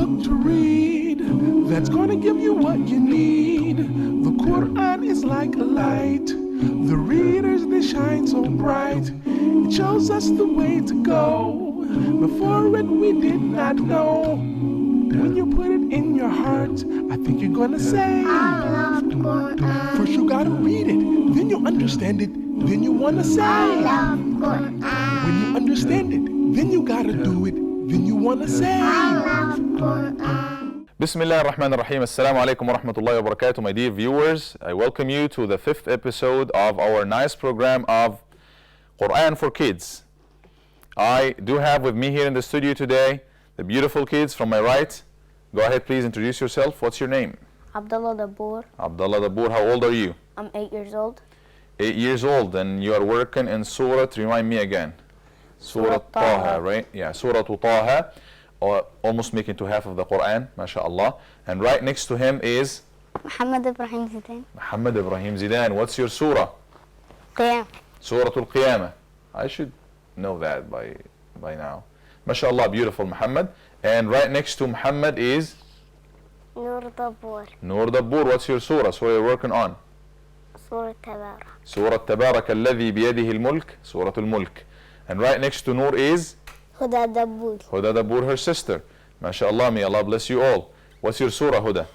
book to read that's gonna give you what you need. The Quran is like a light. The readers, they shine so bright. It shows us the way to go. Before it, we did not know. When you put it in your heart, I think you're gonna say, I love Quran. first you gotta read it, then you understand it, then you wanna say, I love Quran. when you understand it, then you gotta do it, then you wanna say, I love Quran. Bismillah ar-Rahman ar-Rahim. Assalamu alaikum wa rahmatullahi wa barakatuh. My dear viewers, I welcome you to the 5th episode of our nice program of Quran for Kids. I do have with me here in the studio today the beautiful kids from my right. Go ahead, please introduce yourself. What's your name? Abdullah Dabur. Abdullah Dabur. How old are you? I'm 8 years old. 8 years old, and you are working in Surah, remind me again. Surah Taha, right? Yeah, Surah Taha, almost making to half of the Quran, mashallah. And right next to him is Muhammad Ibrahim Zidane. Muhammad Ibrahim Zidane. What's your surah? Qiyam. Surah Al-Qiyamah. I should know that by now. Mashallah, beautiful Muhammad. And right next to Muhammad is Nur Dabur. Nur Dabur. What's your surah? So you're working on Surah Tabarak. Surah Tabarak alladhi biyadihi al-mulk, Surah al-Mulk. And right next to Nur is Huda Dabur. Huda Dabur, her sister. MashaAllah, may Allah bless you all. What's your surah, Huda?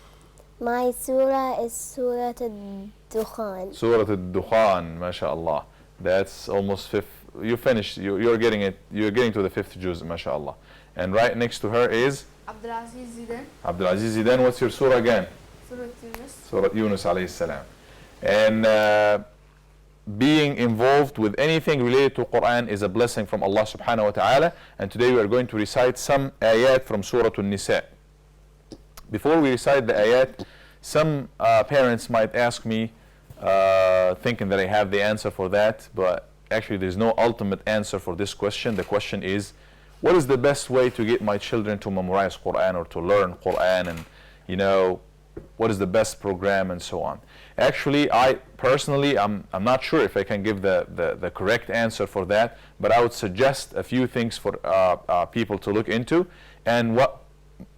My surah is Surah Al-Dukhan. Surah Al-Dukhan, MashaAllah. That's almost fifth. You finished. You're getting it. You're getting to the 5th juz, MashaAllah. And right next to her is Abdulaziz Zidane. Abdulaziz Zidane. What's your surah again? Surah Yunus. Surah Yunus alayhi salam. And being involved with anything related to Quran is a blessing from Allah subhanahu wa ta'ala. And today we are going to recite some ayat from Surah An-Nisa. Before we recite the ayat, some parents might ask me, thinking that I have the answer for that, but actually there's no ultimate answer for this question. The question is, what is the best way to get my children to memorize Quran or to learn Quran, and what is the best program and so on. Actually, I personally, I'm not sure if I can give the correct answer for that, but I would suggest a few things for people to look into, and what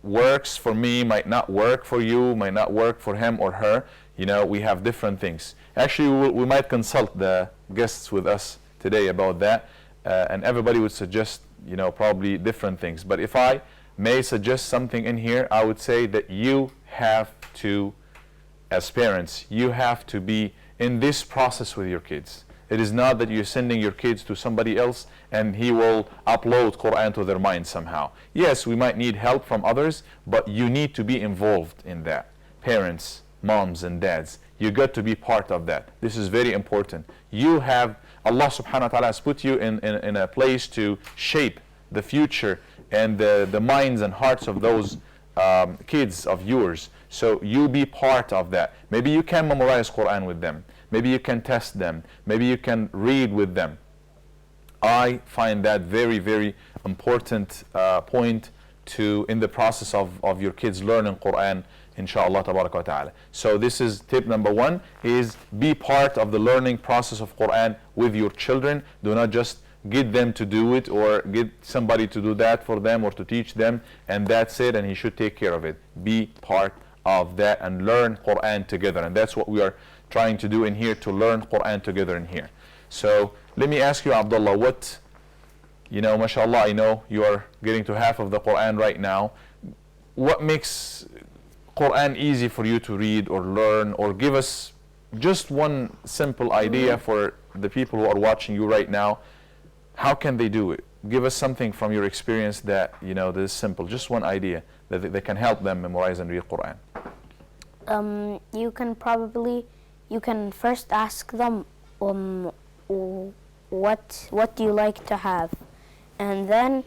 works for me might not work for you, might not work for him or her. We have different things. Actually, we might consult the guests with us today about that, and everybody would suggest probably different things. But if I may suggest something in here, I would say that you have to, as parents, you have to be in this process with your kids. It is not that you're sending your kids to somebody else and he will upload Quran to their mind somehow. Yes, we might need help from others, but you need to be involved in that. Parents, moms and dads, you got to be part of that. This is very important. Allah subhanahu wa ta'ala has put you in a place to shape the future and the minds and hearts of those kids of yours. So you be part of that. Maybe you can memorize Quran with them. Maybe you can test them. Maybe you can read with them. I find that very, very important point in the process of your kids learning Quran, inshallah tabarak wa ta'ala. So this is tip number 1, is be part of the learning process of Quran with your children. Do not just get them to do it or get somebody to do that for them or to teach them and that's it and he should take care of it. Be part of that and learn Quran together, and that's what we are trying to do in here, to learn Quran together in here. So let me ask you, Abdullah, what, mashallah, I know you are getting to half of the Quran right now. What makes Quran easy for you to read or learn, or give us just one simple idea for the people who are watching you right now? How can they do it? Give us something from your experience that that is simple, just one idea that can help them memorize and read Quran. You can first ask them what do you like to have, and then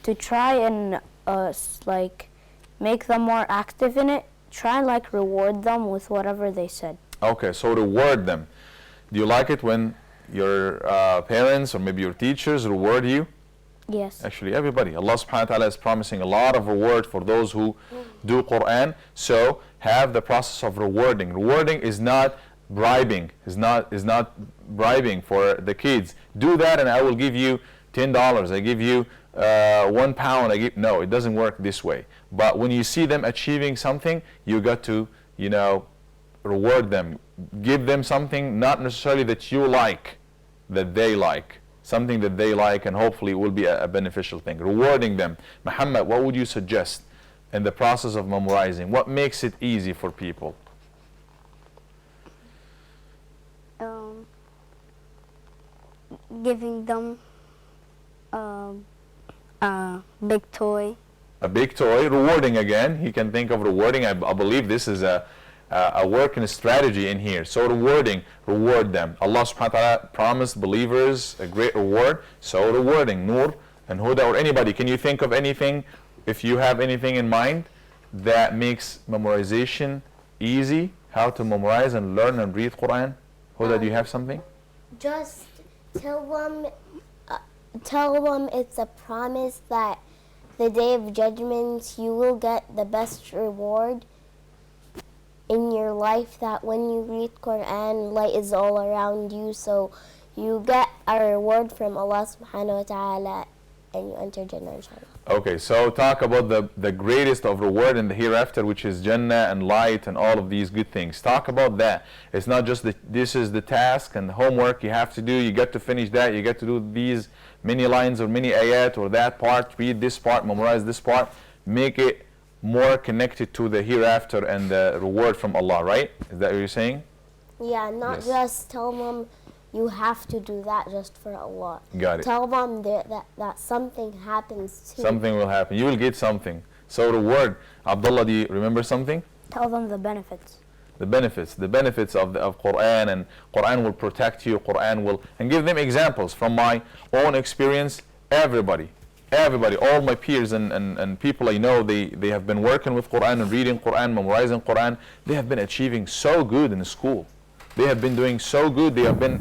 to try and make them more active in it. Try reward them with whatever they said. Okay, so reward them. Do you like it when your parents or maybe your teachers reward you? Yes. Actually, everybody. Allah subhanahu wa ta'ala is promising a lot of reward for those who do Quran. So have the process of rewarding. Rewarding is not bribing. Is not bribing for the kids. Do that and I will give you $10. I give you £1 I give. No, it doesn't work this way. But when you see them achieving something, you got to, reward them. Give them something not necessarily that you like, that they like. Something that they like, and hopefully it will be a beneficial thing. Rewarding them. Muhammad, what would you suggest in the process of memorizing? What makes it easy for people? Giving them a big toy. A big toy. Rewarding again. He can think of rewarding. I believe this is a working strategy in here. So rewarding, reward them. Allah subhanahu wa ta'ala promised believers a great reward. So rewarding. Noor and Huda or anybody. Can you think of anything, if you have anything in mind, that makes memorization easy? How to memorize and learn and read Quran? Huda, do you have something? Just tell them it's a promise that the day of judgment you will get the best reward in your life, that when you read Quran, light is all around you, so you get a reward from Allah subhanahu wa ta'ala and you enter Jannah inshallah. Okay, so talk about the greatest of reward in the hereafter, which is Jannah and light and all of these good things. Talk about that. It's not just this is the task and the homework you have to do. You get to finish that. You get to do these many lines or many ayat or that part. Read this part, memorize this part. Make it more connected to the hereafter and the reward from Allah, right? Is that what you're saying? Yeah, not Yes. just tell them you have to do that just for Allah. Got it. Tell them that something happens too. Something will happen. You will get something. So reward. Abdullah, do you remember something? Tell them the benefits. The benefits of Quran, and Quran will protect you. Quran will, and give them examples from my own experience. Everybody, all my peers and people I know, they have been working with Quran and reading Quran, memorizing Quran. They have been achieving so good in school. They have been doing so good. They have been,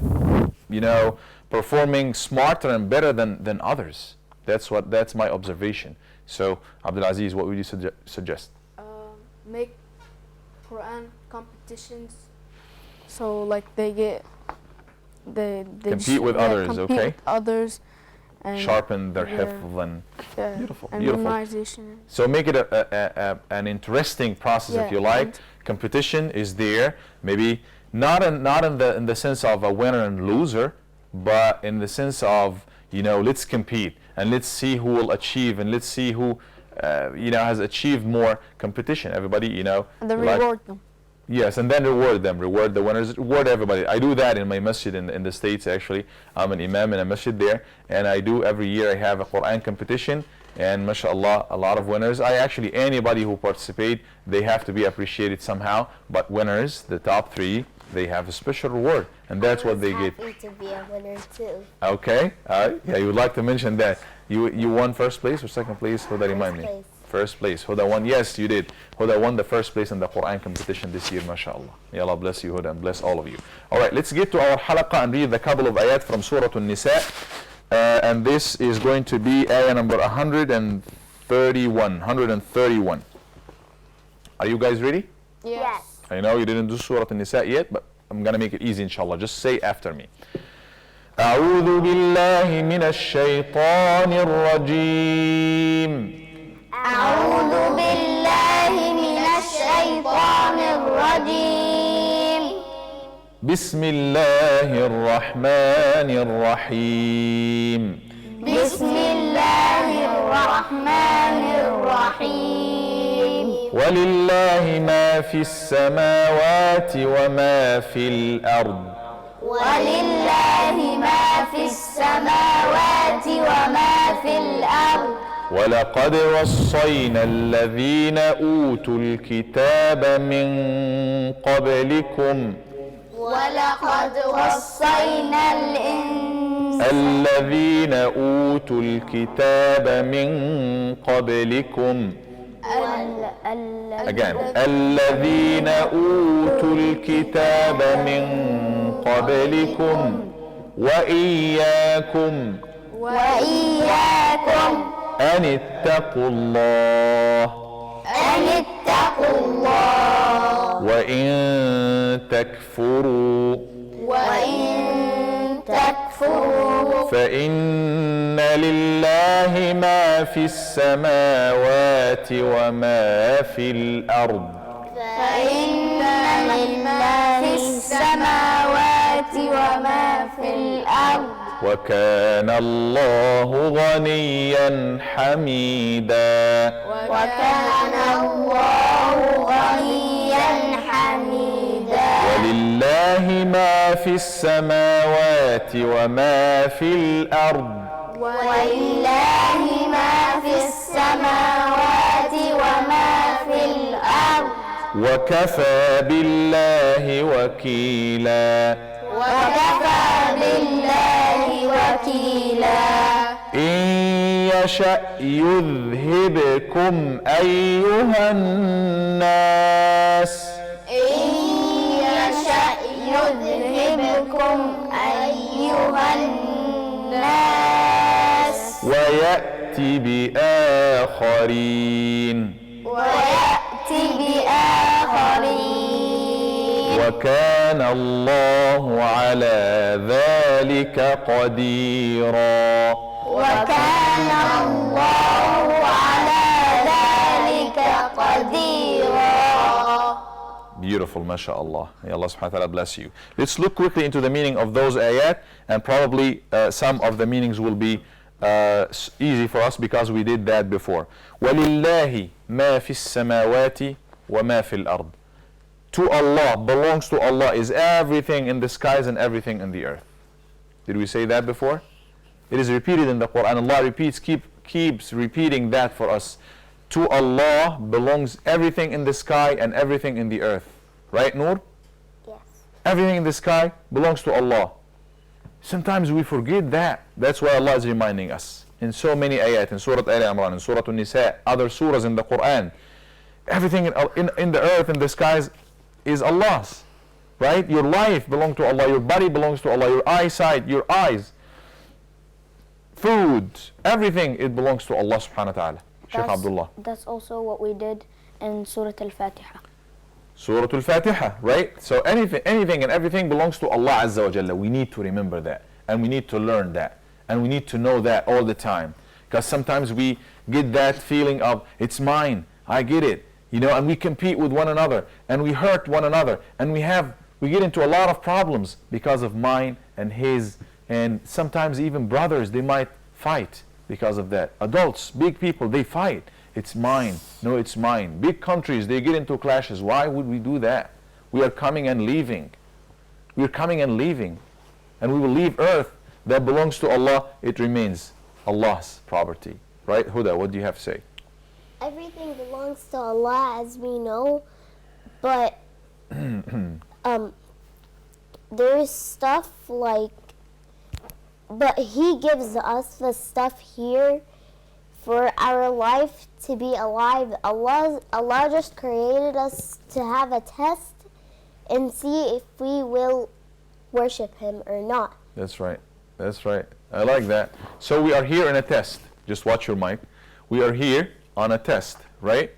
performing smarter and better than others. That's my observation. So, Abdul Aziz, what would you suggest? Make Quran competitions, so like they Compete with others, compete okay? with others, and Sharpen their yeah. hifz and beautiful, and beautiful. memorization. So make it an interesting process, if Yeah, you like. and- Competition is there, maybe not in the sense of a winner and loser, but in the sense of, let's compete and let's see who will achieve, and let's see who has achieved more competition. Everybody, And then like- reward them. Yes, and then reward them, reward the winners, reward everybody. I do that in my masjid in the States, actually. I'm an imam in a masjid there, and I do every year. I have a Quran competition, and mashallah, a lot of winners. Anybody who participate, they have to be appreciated somehow, but winners, the top 3, they have a special reward, and that's what they get. Happy to be a winner too. Okay, yeah, you would like to mention that. You won first place or second place? Huda, remind me. place. First place. Huda won. Yes, you did. Huda won the first place in the Quran competition this year, mashallah. May Allah bless you, Huda, and bless all of you. All right, let's get to our halaqah and read the couple of ayat from Surah An-Nisa. And this is going to be ayah number 131. Are you guys ready? Yes. I know you didn't do Surah An-Nisa yet, but I'm going to make it easy, inshallah. Just say after me. أعوذ بالله من الشيطان الرجيم. أعوذ بالله من الشيطان الرجيم. بسم الله الرحمن الرحيم. بسم الله الرحمن الرحيم. ولله ما في السماوات وما في الأرض. ولله ما في السماوات وما في الأرض. ولقد وصينا الذين أوتوا الكتاب من قبلكم. ولقد وصينا الذين أوتوا الكتاب من قبلكم. Again. الذين أوتوا الكتاب من قبلكم وإياكم أن اتقوا الله. وإن تكفروا يَخْفُوا فإن لله ما في السماوات وما في الأرض فإن لله في السماوات وما في الأرض وكان الله غنيا حميدا وكان الله غنيا حميدا ولله ما في السماوات وما في الأرض ولله ما في السماوات وما في الأرض وكفى بالله وكيلا وكفى بالله وكيلا إن يشأ يذهبكم أيها الناس إن يشأ يذهبكم أيها الناس ويأتي بآخرين ويأتي بآخرين وكان الله على ذلك قديرا وكان الله على ذلك قديرا. Beautiful, mashallah. May Allah subhanahu wa ta'ala bless you. Let's look quickly into the meaning of those ayat, and probably some of the meanings will be easy for us because we did that before. وَلِلَّهِ مَا فِي السَّمَاوَاتِ وَمَا فِي الْأَرْضِ. To Allah, belongs to Allah, is everything in the skies and everything in the earth. Did we say that before? It is repeated in the Quran. Allah keeps repeating that for us. To Allah belongs everything in the sky and everything in the earth. Right, Noor? Yes. Everything in the sky belongs to Allah. Sometimes we forget that. That's why Allah is reminding us. In so many ayat, in Surah Al-Imran, in Surah An-Nisa, other surahs in the Quran, everything in the earth and the skies is Allah's. Right? Your life belongs to Allah, your body belongs to Allah, your eyesight, your eyes, food, everything, it belongs to Allah subhanahu wa ta'ala. Shaykh Abdullah. That's also what we did in Surah Al-Fatiha. Surah Al-Fatiha, right? So anything and everything belongs to Allah Azza wa Jalla. We need to remember that, and we need to learn that, and we need to know that all the time. Because sometimes we get that feeling of, it's mine, I get it, and we compete with one another, and we hurt one another, and we get into a lot of problems because of mine and his, and sometimes even brothers, they might fight because of that. Adults, big people, they fight. It's mine. No, it's mine. Big countries, they get into clashes. Why would we do that? We are coming and leaving. We are coming and leaving. And we will leave earth that belongs to Allah. It remains Allah's property. Right? Huda, what do you have to say? Everything belongs to Allah, as we know, but there's stuff like, but He gives us the stuff here for our life to be alive. Allah just created us to have a test and see if we will worship Him or not. That's right. That's right. I like that. So we are here in a test. Just watch your mic. We are here on a test, right?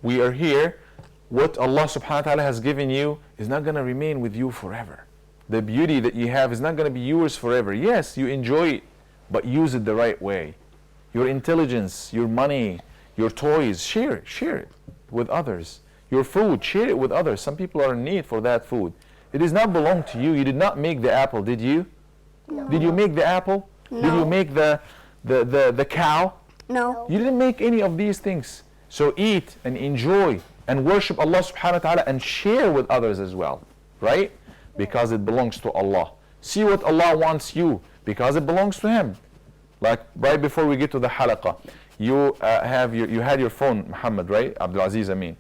We are here. What Allah subhanahu wa ta'ala has given you is not going to remain with you forever. The beauty that you have is not going to be yours forever. Yes, you enjoy it, but use it the right way. Your intelligence, your money, your toys, share it with others. Your food, share it with others. Some people are in need for that food. It does not belong to you. You did not make the apple, did you? No. Did you make the apple? No. Did you make the cow? No. You didn't make any of these things. So eat and enjoy and worship Allah subhanahu wa ta'ala and share with others as well. Right? Because it belongs to Allah. See what Allah wants you, because it belongs to Him. Like right before we get to the halaqah, you had your phone, Muhammad, right? Abdul Aziz Amin.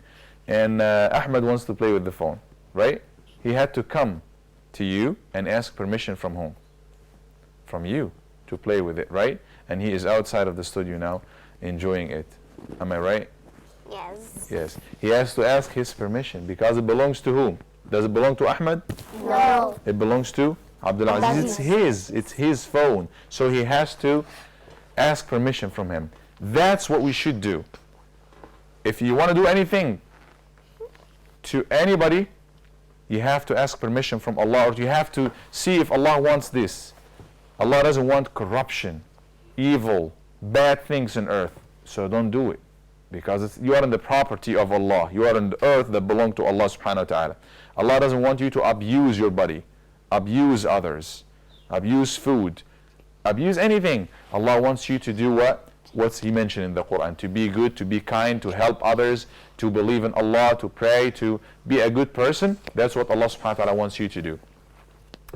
And Ahmed wants to play with the phone, right? He had to come to you and ask permission from whom? From you to play with it, right? And he is outside of the studio now enjoying it. Am I right? Yes. Yes. He has to ask his permission because it belongs to whom? Does it belong to Ahmed? No. It belongs to Abdul Aziz. It's his phone. So he has to ask permission from him. That's what we should do. If you want to do anything to anybody, you have to ask permission from Allah, or you have to see if Allah wants this. Allah doesn't want corruption, evil, bad things on earth. So don't do it. Because you are in the property of Allah. You are in the earth that belong to Allah subhanahu wa ta'ala. Allah doesn't want you to abuse your body, abuse others, abuse food, abuse anything. Allah wants you to do what? What's He mentioned in the Quran. To be good, to be kind, to help others, to believe in Allah, to pray, to be a good person. That's what Allah subhanahu wa ta'ala wants you to do.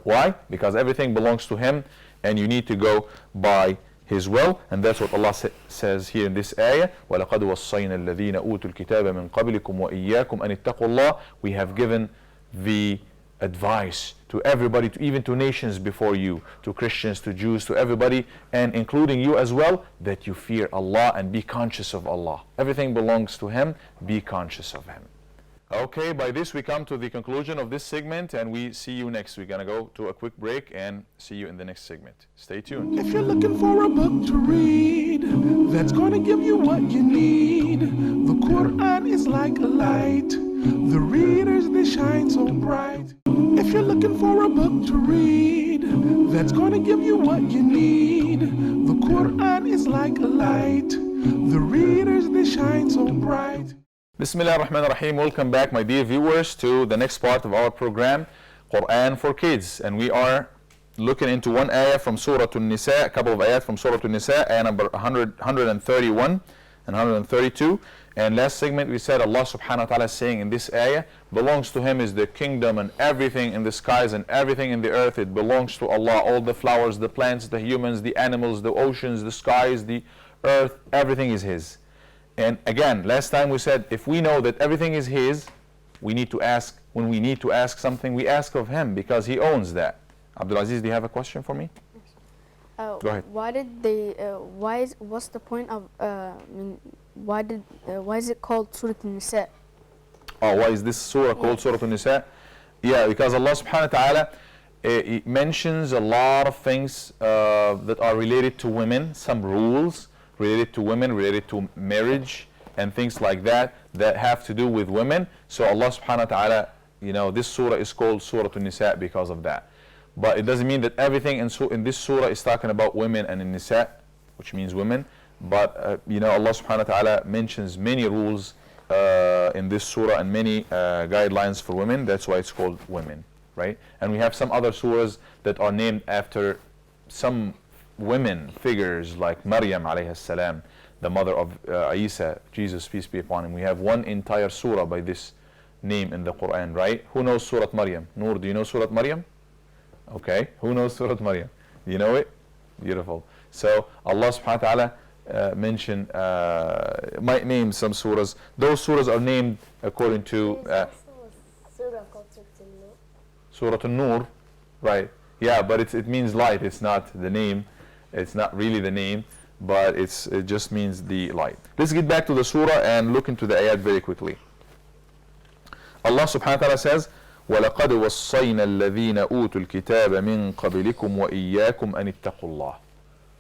Why? Because everything belongs to Him and you need to go by His will, and that's what Allah says here in this ayah. وَلَقَدْ وَصَّيْنَا الَّذِينَ أُوتُوا الْكِتَابَ مِنْ قَبْلِكُمْ وَإِيَّاكُمْ أَنِ اتَّقُوا اللَّهَ. We have given the advice to everybody, to even to nations before you, to Christians, to Jews, to everybody, and including you as well, that you fear Allah and be conscious of Allah. Everything belongs to Him. Be conscious of Him. Okay, by this we come to the conclusion of this segment, and we see you next week. We're gonna go to a quick break and see you in the next segment. Stay tuned. If you're looking for a book to read that's gonna give you what you need, the Quran is like a light. The readers, they shine so bright. If you're looking for a book to read that's gonna give you what you need, the Quran is like a light. The readers, they shine so bright. Bismillah ar-Rahman ar-Rahim. Welcome back, my dear viewers, to the next part of our program, Quran for Kids. And we are looking into one ayah from Surah An-Nisa, a couple of ayat from Surah An-Nisa, ayah number 131 and 132. And last segment we said Allah subhanahu wa ta'ala is saying in this ayah, belongs to Him is the kingdom and everything in the skies and everything in the earth. It belongs to Allah. All the flowers, the plants, the humans, the animals, the oceans, the skies, the earth, everything is His. And again, last time we said, if we know that everything is His, we need to ask, when we need to ask something, we ask of Him because He owns that. Abdulaziz, do you have a question for me? Go ahead. Why did they? What's the point of? Why is it called Surah An-Nisa? Oh, why is this surah called Surah An-Nisa? Yeah, because Allah subhanahu wa ta'ala it mentions a lot of things that are related to women, some rules related to women, related to marriage and things like that that have to do with women. So Allah subhanahu wa ta'ala, this surah is called Surah An-Nisa because of that. But it doesn't mean that everything in this surah is talking about women and in Nisa, which means women. But Allah subhanahu wa ta'ala mentions many rules in this surah and many guidelines for women. That's why it's called women, right? And we have some other surahs that are named after some women figures like Maryam alayhi salam, the mother of Isa, Jesus, peace be upon him. We have one entire surah by this name in the Quran, right? Who knows Surah Maryam? Noor, do you know Surah Maryam? Okay, who knows Surah Maryam? Do you know it? Beautiful. So Allah subhanahu wa ta'ala mentioned, might name some surahs. Those surahs are named according to Surah An-Nur, right? Yeah, but it means light. It's not the name. It's not really the name, but it just means the light. Let's get back to the surah and look into the ayat very quickly. Allah subhanahu wa ta'ala says, وَلَقَدْ وَصَّيْنَا الَّذِينَ أُوتُوا الْكِتَابَ مِنْ قَبْلِكُمْ وَإِيَّاكُمْ أَنِ اتَّقُوا اللَّهِ.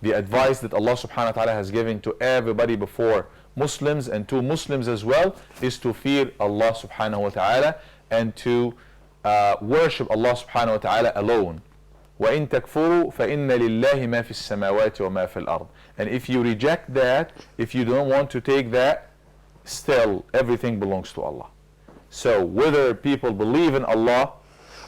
The advice that Allah subhanahu wa ta'ala has given to everybody before Muslims and to Muslims as well is to fear Allah subhanahu wa ta'ala and to worship Allah subhanahu wa ta'ala alone. وَإِن تَكْفُرُوا فَإِنَّ لِلَّهِ مَا فِي السَّمَاوَاتِ وَمَا فِي الْأَرْضِ. And if you reject that, if you don't want to take that, still everything belongs to Allah. So whether people believe in Allah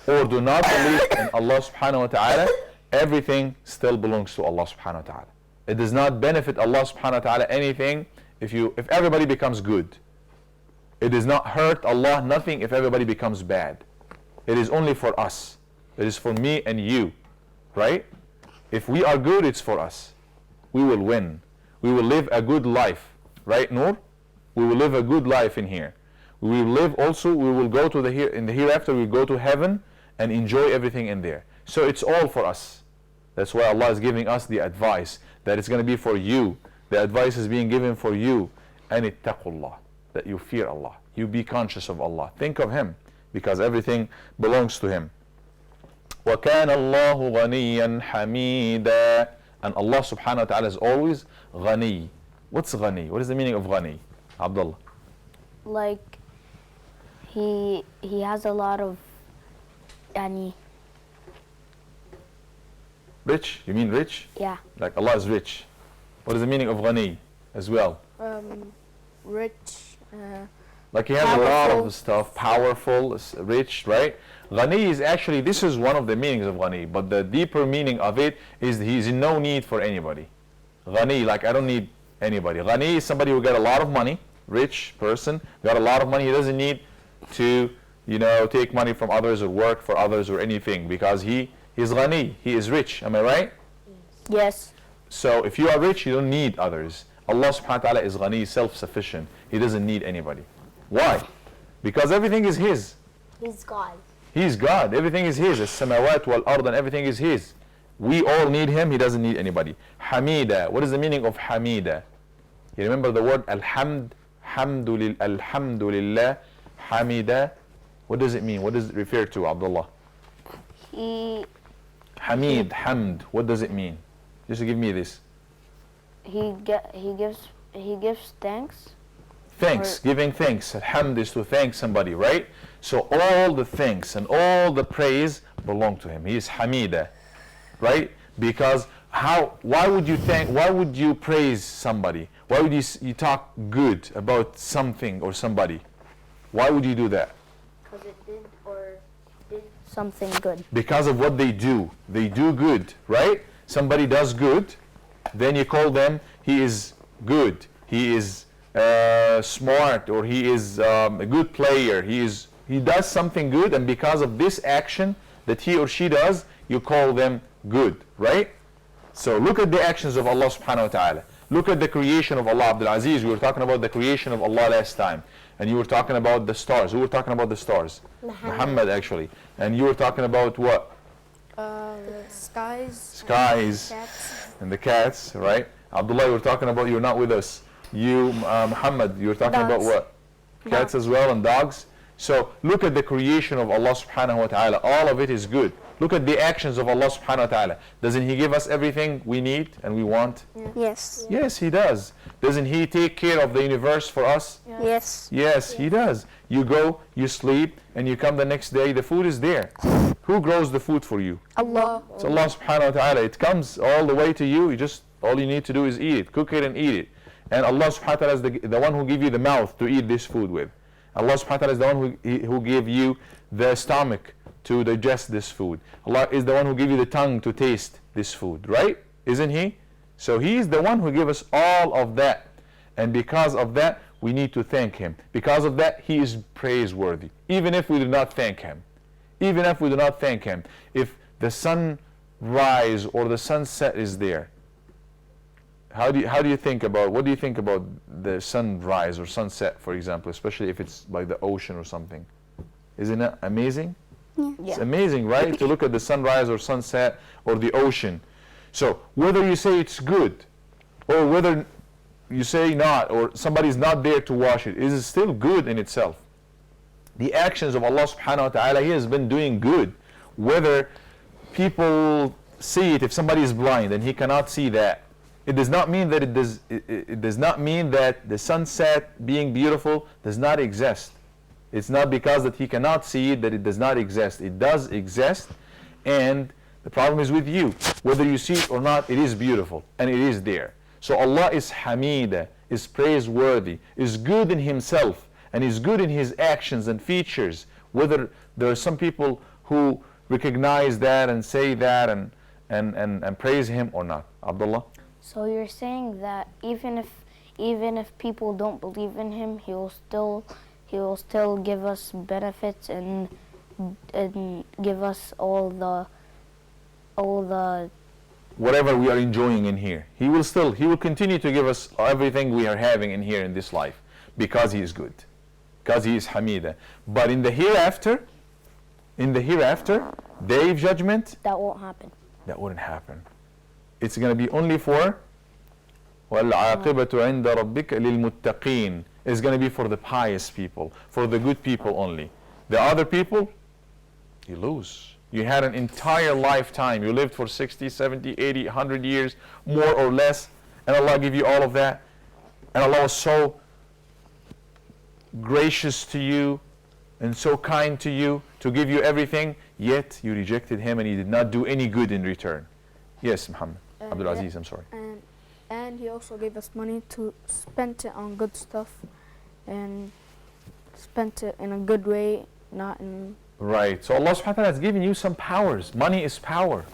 or do not believe in Allah subhanahu wa ta'ala, everything still belongs to Allah subhanahu wa ta'ala. It does not benefit Allah subhanahu wa ta'ala anything if everybody becomes good. It does not hurt Allah nothing if everybody becomes bad. It is only for us. It is for me and you, right? If we are good, it's for us. We will win. We will live a good life, right, Noor? We will live a good life in here. We will live also, we will go to in the hereafter, we go to heaven and enjoy everything in there. So it's all for us. That's why Allah is giving us the advice that it's going to be for you. The advice is being given for you. And ittaqullah, that you fear Allah. You be conscious of Allah. Think of Him, because everything belongs to Him. وَكَانَ اللَّهُ غَنِيًّا حَمِيدًا. And Allah subhanahu wa ta'ala is always ghani. What's ghani? What is the meaning of ghani? Abdullah. Like he has a lot of Rich? You mean rich? Yeah. Like Allah is rich. What is the meaning of ghani as well? Rich. Like he has a lot Powerful. of stuff, powerful, rich, right? Ghani is actually, this is one of the meanings of ghani, but the deeper meaning of it is he's in no need for anybody. Ghani, like I don't need anybody. Ghani is somebody who got a lot of money, rich person, got a lot of money, he doesn't need to, you know, take money from others or work for others or anything because he is ghani, he is rich, am I right? Yes. So if you are rich, you don't need others. Allah subhanahu wa ta'ala is ghani, self-sufficient. He doesn't need anybody. Why? Because everything is His. He's God. He's God. Everything is His. As-samawat wal-ard, and everything is His. We all need Him. He doesn't need anybody. Hamida. What is the meaning of Hamida? You remember the word Alhamd? Alhamdulillah. Hamida. What does it mean? What does it refer to, Abdullah? He Hamid, Hamd. What does it mean? Just give me this. he gives thanks. Thanks, giving thanks. Alhamd is to thank somebody, right? So all the thanks and all the praise belong to Him. He is Hamida, right? Because why would you praise somebody? Why would you talk good about something or somebody? Why would you do that? Because it did something good. Because of what they do. They do good, right? Somebody does good, then you call them, he is good, he is smart, or he is a good player, he does something good, and because of this action that he or she does, you call them good, right? So look at the actions of Allah subhanahu wa ta'ala. Look at the creation of Allah. Abdul Aziz, we were talking about the creation of Allah last time, and you were talking about the stars. Who were talking about the stars? Muhammad, actually. And you were talking about what? Skies. Cats. And the cats, right? Abdullah, you were talking about, you're not with us. You, Muhammad, you were talking about Dogs. what? Cats as well, and dogs. So look at the creation of Allah subhanahu wa ta'ala. All of it is good. Look at the actions of Allah subhanahu wa ta'ala. Doesn't He give us everything we need and we want? Yes. Yes, He does. Doesn't He take care of the universe for us? Yes. Yes, He does. You go, you sleep, and you come the next day, the food is there. Who grows the food for you? Allah. It's Allah subhanahu wa ta'ala. It comes all the way to you. All you need to do is eat it, cook it and eat it. And Allah subhanahu wa ta'ala is the one who give you the mouth to eat this food with. Allah subhanahu wa ta'ala is the one who gave you the stomach to digest this food. Allah is the one who give you the tongue to taste this food, right? Isn't He? So He is the one who gave us all of that. And because of that, we need to thank Him. Because of that, He is praiseworthy. Even if we do not thank Him. Even if we do not thank Him. If the sunrise or the sunset is there, what do you think about the sunrise or sunset, for example, especially if it's by the ocean or something? Isn't it amazing? Yeah. It's amazing, right? To look at the sunrise or sunset or the ocean. So whether you say it's good or whether you say not, or somebody's not there to watch it, it is still good in itself. The actions of Allah subhanahu wa ta'ala, He has been doing good. Whether people see it, if somebody is blind and he cannot see that, it does not mean that it does not mean that the sunset being beautiful does not exist. It's not because that he cannot see it that it does not exist. It does exist, and the problem is with you. Whether you see it or not, it is beautiful and it is there. So Allah is Hamida, is praiseworthy, is good in Himself, and is good in His actions and features. Whether there are some people who recognize that and say that and praise Him or not. Abdullah? So you're saying that even if people don't believe in Him, He will still give us benefits and give us all the whatever we are enjoying in here. He will continue to give us everything we are having in here in this life, because He is good, because He is Hamida. But in the hereafter, day of judgment, that won't happen. that wouldn't happen. It's going to be only for وَالْعَاقِبَةُ عِنْدَ رَبِّكَ لِلْمُتَّقِينَ. It's going to be for the pious people, for the good people only. The other people, you lose. You had an entire lifetime. You lived for 60, 70, 80, 100 years, more or less, and Allah gave you all of that. And Allah was so gracious to you and so kind to you to give you everything, yet you rejected Him and He did not do any good in return. Yes, Muhammad. Abdul yeah, Aziz, I'm sorry. and he also gave us money to spend it on good stuff, and spent it in a good way, not in. Right. So Allah subhanahu wa ta'ala has given you some powers. Money is power.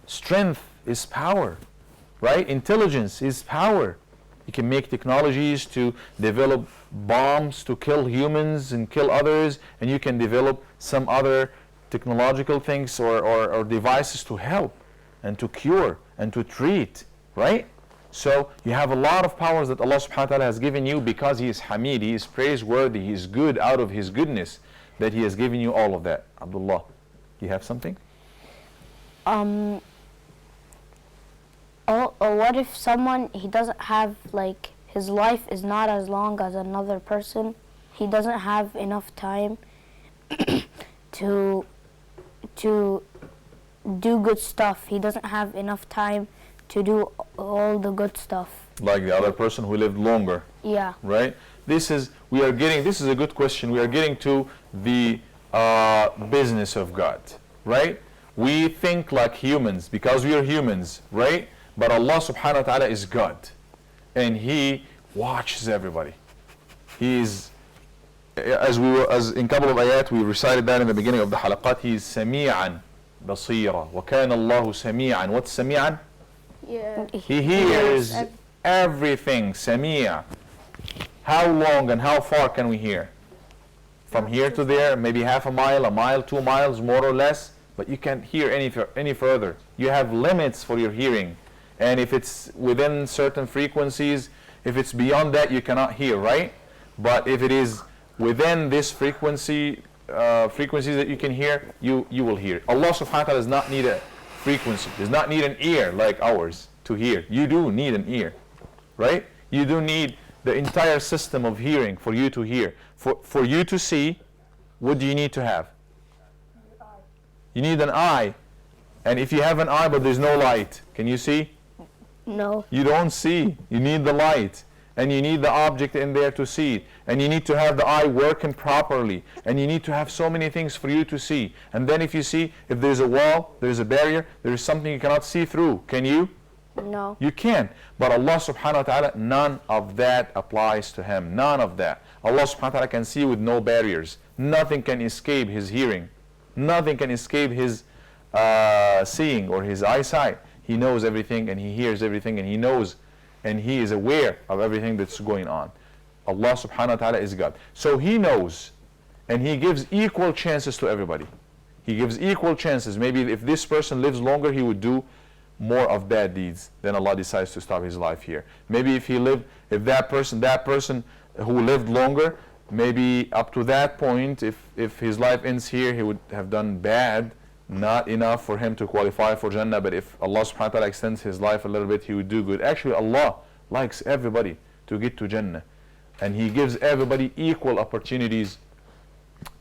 Strength is power. Right? Intelligence is power. You can make technologies to develop bombs to kill humans and kill others, and you can develop some other technological things or devices to help and to cure and to treat. Right? So you have a lot of powers that Allah subhanahu wa ta'ala has given you because He is Hamid, He is praiseworthy, He is good out of His goodness that He has given you all of that. Abdullah, you have something? What if someone, he doesn't have, like, his life is not as long as another person, he doesn't have enough time to do good stuff, he doesn't have enough time to do all the good stuff. Like the other person who lived longer. Yeah. Right? This is a good question. We are getting to the business of God. Right? We think like humans because we are humans. Right? But Allah subhanahu wa ta'ala is God. And He watches everybody. He is, as in a couple of ayat, we recited that in the beginning of the halaqat, He is sami'an basira. وَكَانَ اللَّهُ سَمِيعًا. What's sami'an? Yeah. He hears everything. Sami'a. How long and how far can we hear? From here to there, maybe half a mile, 2 miles, more or less. But you can't hear any further. You have limits for your hearing. And if it's within certain frequencies, if it's beyond that, you cannot hear, right? But if it is within this frequencies that you can hear, you will hear. Allah subhanahu wa ta'ala does not need a frequency, does not need an ear like ours to hear. You do need an ear, right? You do need the entire system of hearing for you to hear. For you to see, what do you need to have? You need an eye. And if you have an eye but there's no light, can you see? No. You don't see. You need the light. And you need the object in there to see it. And you need to have the eye working properly. And you need to have so many things for you to see. And then if you see, if there's a wall, there's a barrier, there's something you cannot see through. Can you? No. You can. But Allah subhanahu wa ta'ala, none of that applies to Him. None of that. Allah subhanahu wa ta'ala can see with no barriers. Nothing can escape His hearing. Nothing can escape His seeing or His eyesight. He knows everything and He hears everything and He knows and He is aware of everything that's going on. Allah subhanahu wa ta'ala is God. So He knows and He gives equal chances to everybody. He gives equal chances. Maybe if this person lives longer, he would do more of bad deeds. Then Allah decides to stop his life here. Maybe if that person who lived longer, maybe up to that point, if his life ends here, he would have done bad, not enough for him to qualify for Jannah. But if Allah subhanahu wa ta'ala extends his life a little bit, he would do good. Actually, Allah likes everybody to get to Jannah. And He gives everybody equal opportunities,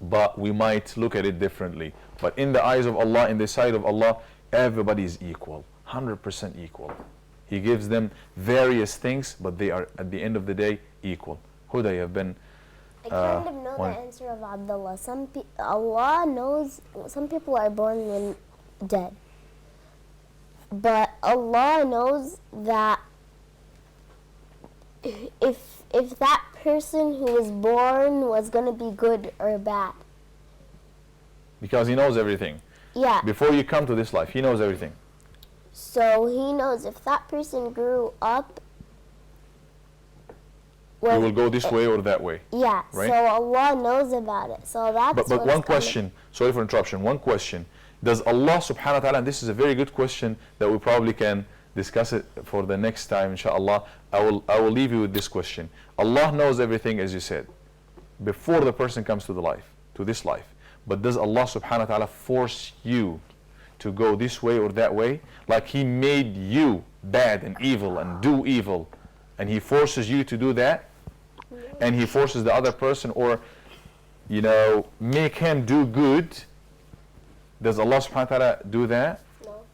but we might look at it differently. But in the eyes of Allah, in the sight of Allah, everybody is equal, 100% equal. He gives them various things, but they are, at the end of the day, equal. Huda, you have been... I kind of know the answer of Abdullah. Allah knows some people are born when dead. But Allah knows that if that person who was born was going to be good or bad. Because He knows everything. Yeah. Before you come to this life, He knows everything. So He knows if that person grew up... He will go this way or that way. Yeah, right? So Allah knows about it. So that's But one question, sorry for interruption, one question. Does Allah subhanahu wa ta'ala, and this is a very good question that we probably can discuss it for the next time, inshaAllah. I will leave you with this question. Allah knows everything, as you said, before the person comes to this life. But does Allah subhanahu wa ta'ala force you to go this way or that way? Like He made you bad and evil and do evil, and He forces you to do that? And He forces the other person, or make him do good? Does Allah subhanahu wa ta'ala do that? No.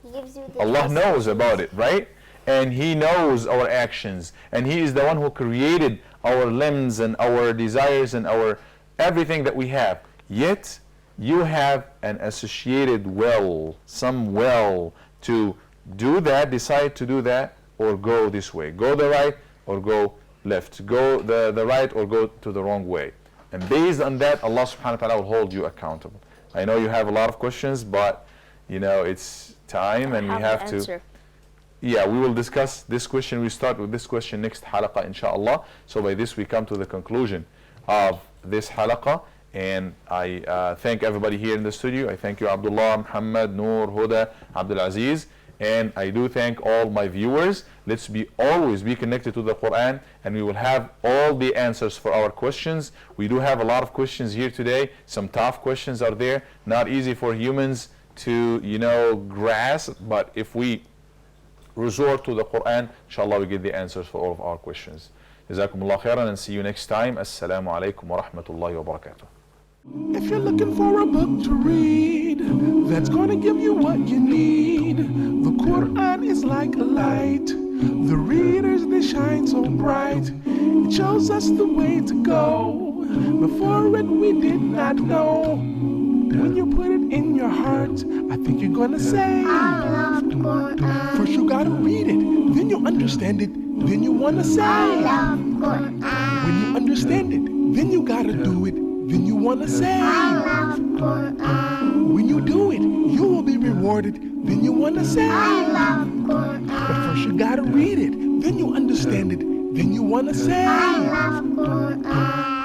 He gives you the Allah knows about it, right? And He knows our actions, and He is the one who created our limbs and our desires and our everything that we have. Yet you have an associated well, some well to do that, decide to do that, or go this way. Go the right or go left. Go the right or go to the wrong way. And based on that, Allah subhanahu wa ta'ala will hold you accountable. I know you have a lot of questions, but you know, it's time and we have to answer. Yeah, we will discuss this question. We start with this question next halaqah, inshallah. So by this we come to the conclusion of this halaqah. And I thank everybody here in the studio. I thank you, Abdullah, Muhammad, Noor, Huda, Abdul Aziz. And I do thank all my viewers. Let's always be connected to the Quran, and we will have all the answers for our questions. We do have a lot of questions here today. Some tough questions are there, not easy for humans to, you know, grasp. But if we resort to the Quran, inshallah, we get the answers for all of our questions. Jazakumullah khairan, and see you next time. Assalamu alaikum wa rahmatullahi wa barakatuh. If you're looking for a book to read that's gonna give you what you need, the Quran is like a light. The readers, they shine so bright. It shows us the way to go. Before it, we did not know. When you put it in your heart, I think you're gonna say, I love Quran. First you gotta read it, then you understand it, then you wanna say, I love Quran. When you understand it, then you gotta do it. Then you want to say, I love Quran. When you do it, you will be rewarded. Then you want to say, I love Quran. But first you got to read it. Then you understand it. Then you want to say, I love Quran.